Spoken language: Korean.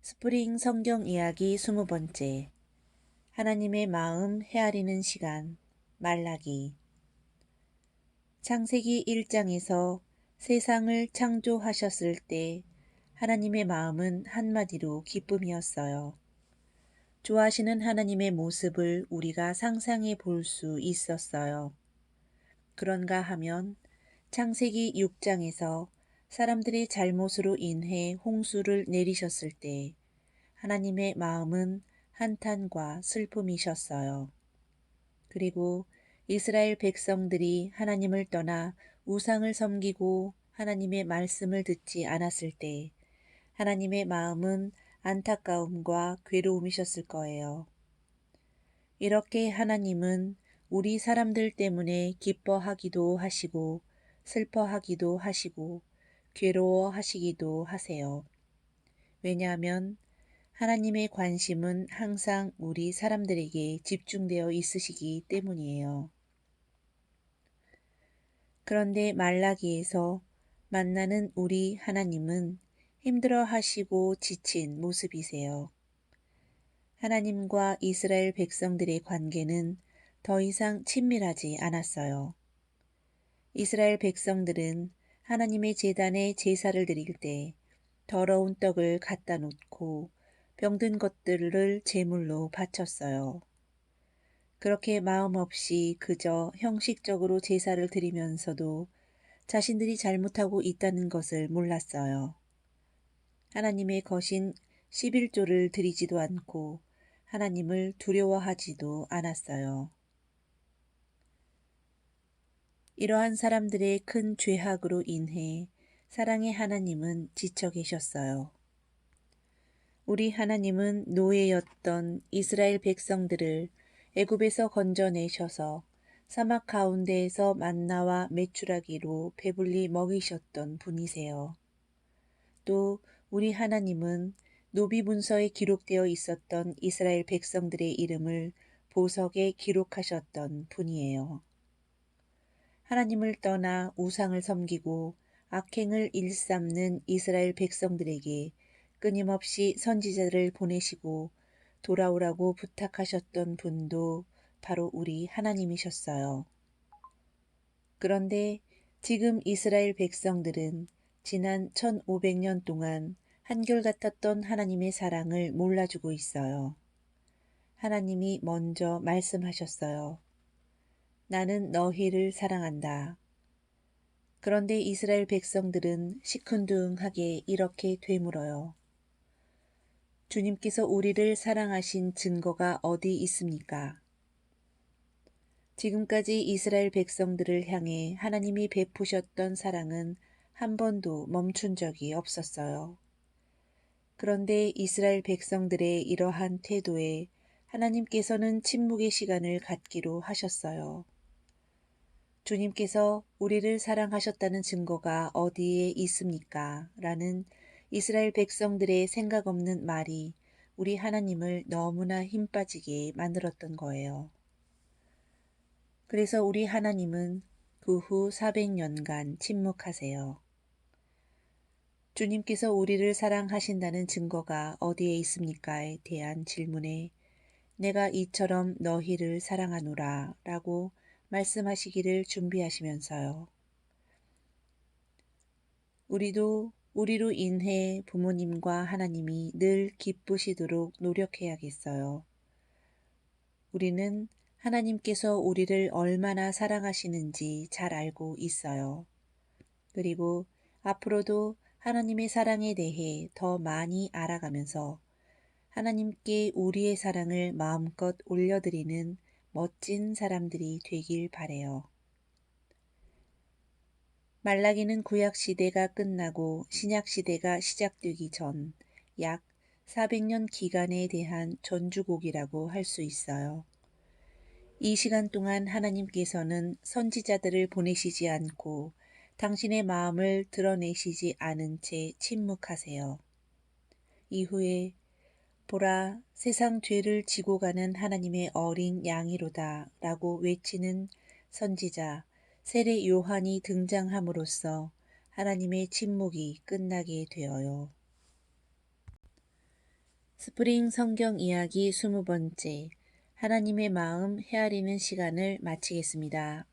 스프링 성경 이야기 20번째. 하나님의 마음 헤아리는 시간. 말라기. 창세기 1장에서 세상을 창조하셨을 때 하나님의 마음은 한마디로 기쁨이었어요. 좋아하시는 하나님의 모습을 우리가 상상해 볼 수 있었어요. 그런가 하면 창세기 6장에서 사람들의 잘못으로 인해 홍수를 내리셨을 때 하나님의 마음은 한탄과 슬픔이셨어요. 그리고 이스라엘 백성들이 하나님을 떠나 우상을 섬기고 하나님의 말씀을 듣지 않았을 때 하나님의 마음은 안타까움과 괴로움이셨을 거예요. 이렇게 하나님은 우리 사람들 때문에 기뻐하기도 하시고 슬퍼하기도 하시고 괴로워하시기도 하세요. 왜냐하면 하나님의 관심은 항상 우리 사람들에게 집중되어 있으시기 때문이에요. 그런데 말라기에서 만나는 우리 하나님은 힘들어 하시고 지친 모습이세요. 하나님과 이스라엘 백성들의 관계는 더 이상 친밀하지 않았어요. 이스라엘 백성들은 하나님의 제단에 제사를 드릴 때 더러운 떡을 갖다 놓고 병든 것들을 제물로 바쳤어요. 그렇게 마음 없이 그저 형식적으로 제사를 드리면서도 자신들이 잘못하고 있다는 것을 몰랐어요. 하나님의 거신 11조를 드리지도 않고 하나님을 두려워하지도 않았어요. 이러한 사람들의 큰 죄악으로 인해 사랑의 하나님은 지쳐 계셨어요. 우리 하나님은 노예였던 이스라엘 백성들을 애굽에서 건져내셔서 사막 가운데에서 만나와 메추라기로 배불리 먹이셨던 분이세요. 또 우리 하나님은 노비 문서에 기록되어 있었던 이스라엘 백성들의 이름을 보석에 기록하셨던 분이에요. 하나님을 떠나 우상을 섬기고 악행을 일삼는 이스라엘 백성들에게 끊임없이 선지자를 보내시고 돌아오라고 부탁하셨던 분도 바로 우리 하나님이셨어요. 그런데 지금 이스라엘 백성들은 지난 1500년 동안 한결같았던 하나님의 사랑을 몰라주고 있어요. 하나님이 먼저 말씀하셨어요. 나는 너희를 사랑한다. 그런데 이스라엘 백성들은 시큰둥하게 이렇게 되물어요. 주님께서 우리를 사랑하신 증거가 어디 있습니까? 지금까지 이스라엘 백성들을 향해 하나님이 베푸셨던 사랑은 한 번도 멈춘 적이 없었어요. 그런데 이스라엘 백성들의 이러한 태도에 하나님께서는 침묵의 시간을 갖기로 하셨어요. 주님께서 우리를 사랑하셨다는 증거가 어디에 있습니까? 라는 이스라엘 백성들의 생각 없는 말이 우리 하나님을 너무나 힘 빠지게 만들었던 거예요. 그래서 우리 하나님은 그 후 400년간 침묵하세요. 주님께서 우리를 사랑하신다는 증거가 어디에 있습니까?에 대한 질문에 내가 이처럼 너희를 사랑하노라 라고 말씀하시기를 준비하시면서요. 우리도 우리로 인해 부모님과 하나님이 늘 기쁘시도록 노력해야겠어요. 우리는 하나님께서 우리를 얼마나 사랑하시는지 잘 알고 있어요. 그리고 앞으로도 하나님의 사랑에 대해 더 많이 알아가면서 하나님께 우리의 사랑을 마음껏 올려드리는 멋진 사람들이 되길 바래요. 말라기는 구약 시대가 끝나고 신약 시대가 시작되기 전 약 400년 기간에 대한 전주곡이라고 할 수 있어요. 이 시간 동안 하나님께서는 선지자들을 보내시지 않고 당신의 마음을 드러내시지 않은 채 침묵하세요. 이후에 보라, 세상 죄를 지고 가는 하나님의 어린 양이로다 라고 외치는 선지자 세례 요한이 등장함으로써 하나님의 침묵이 끝나게 되어요. 스프링 성경 이야기 20번째 하나님의 마음 헤아리는 시간을 마치겠습니다.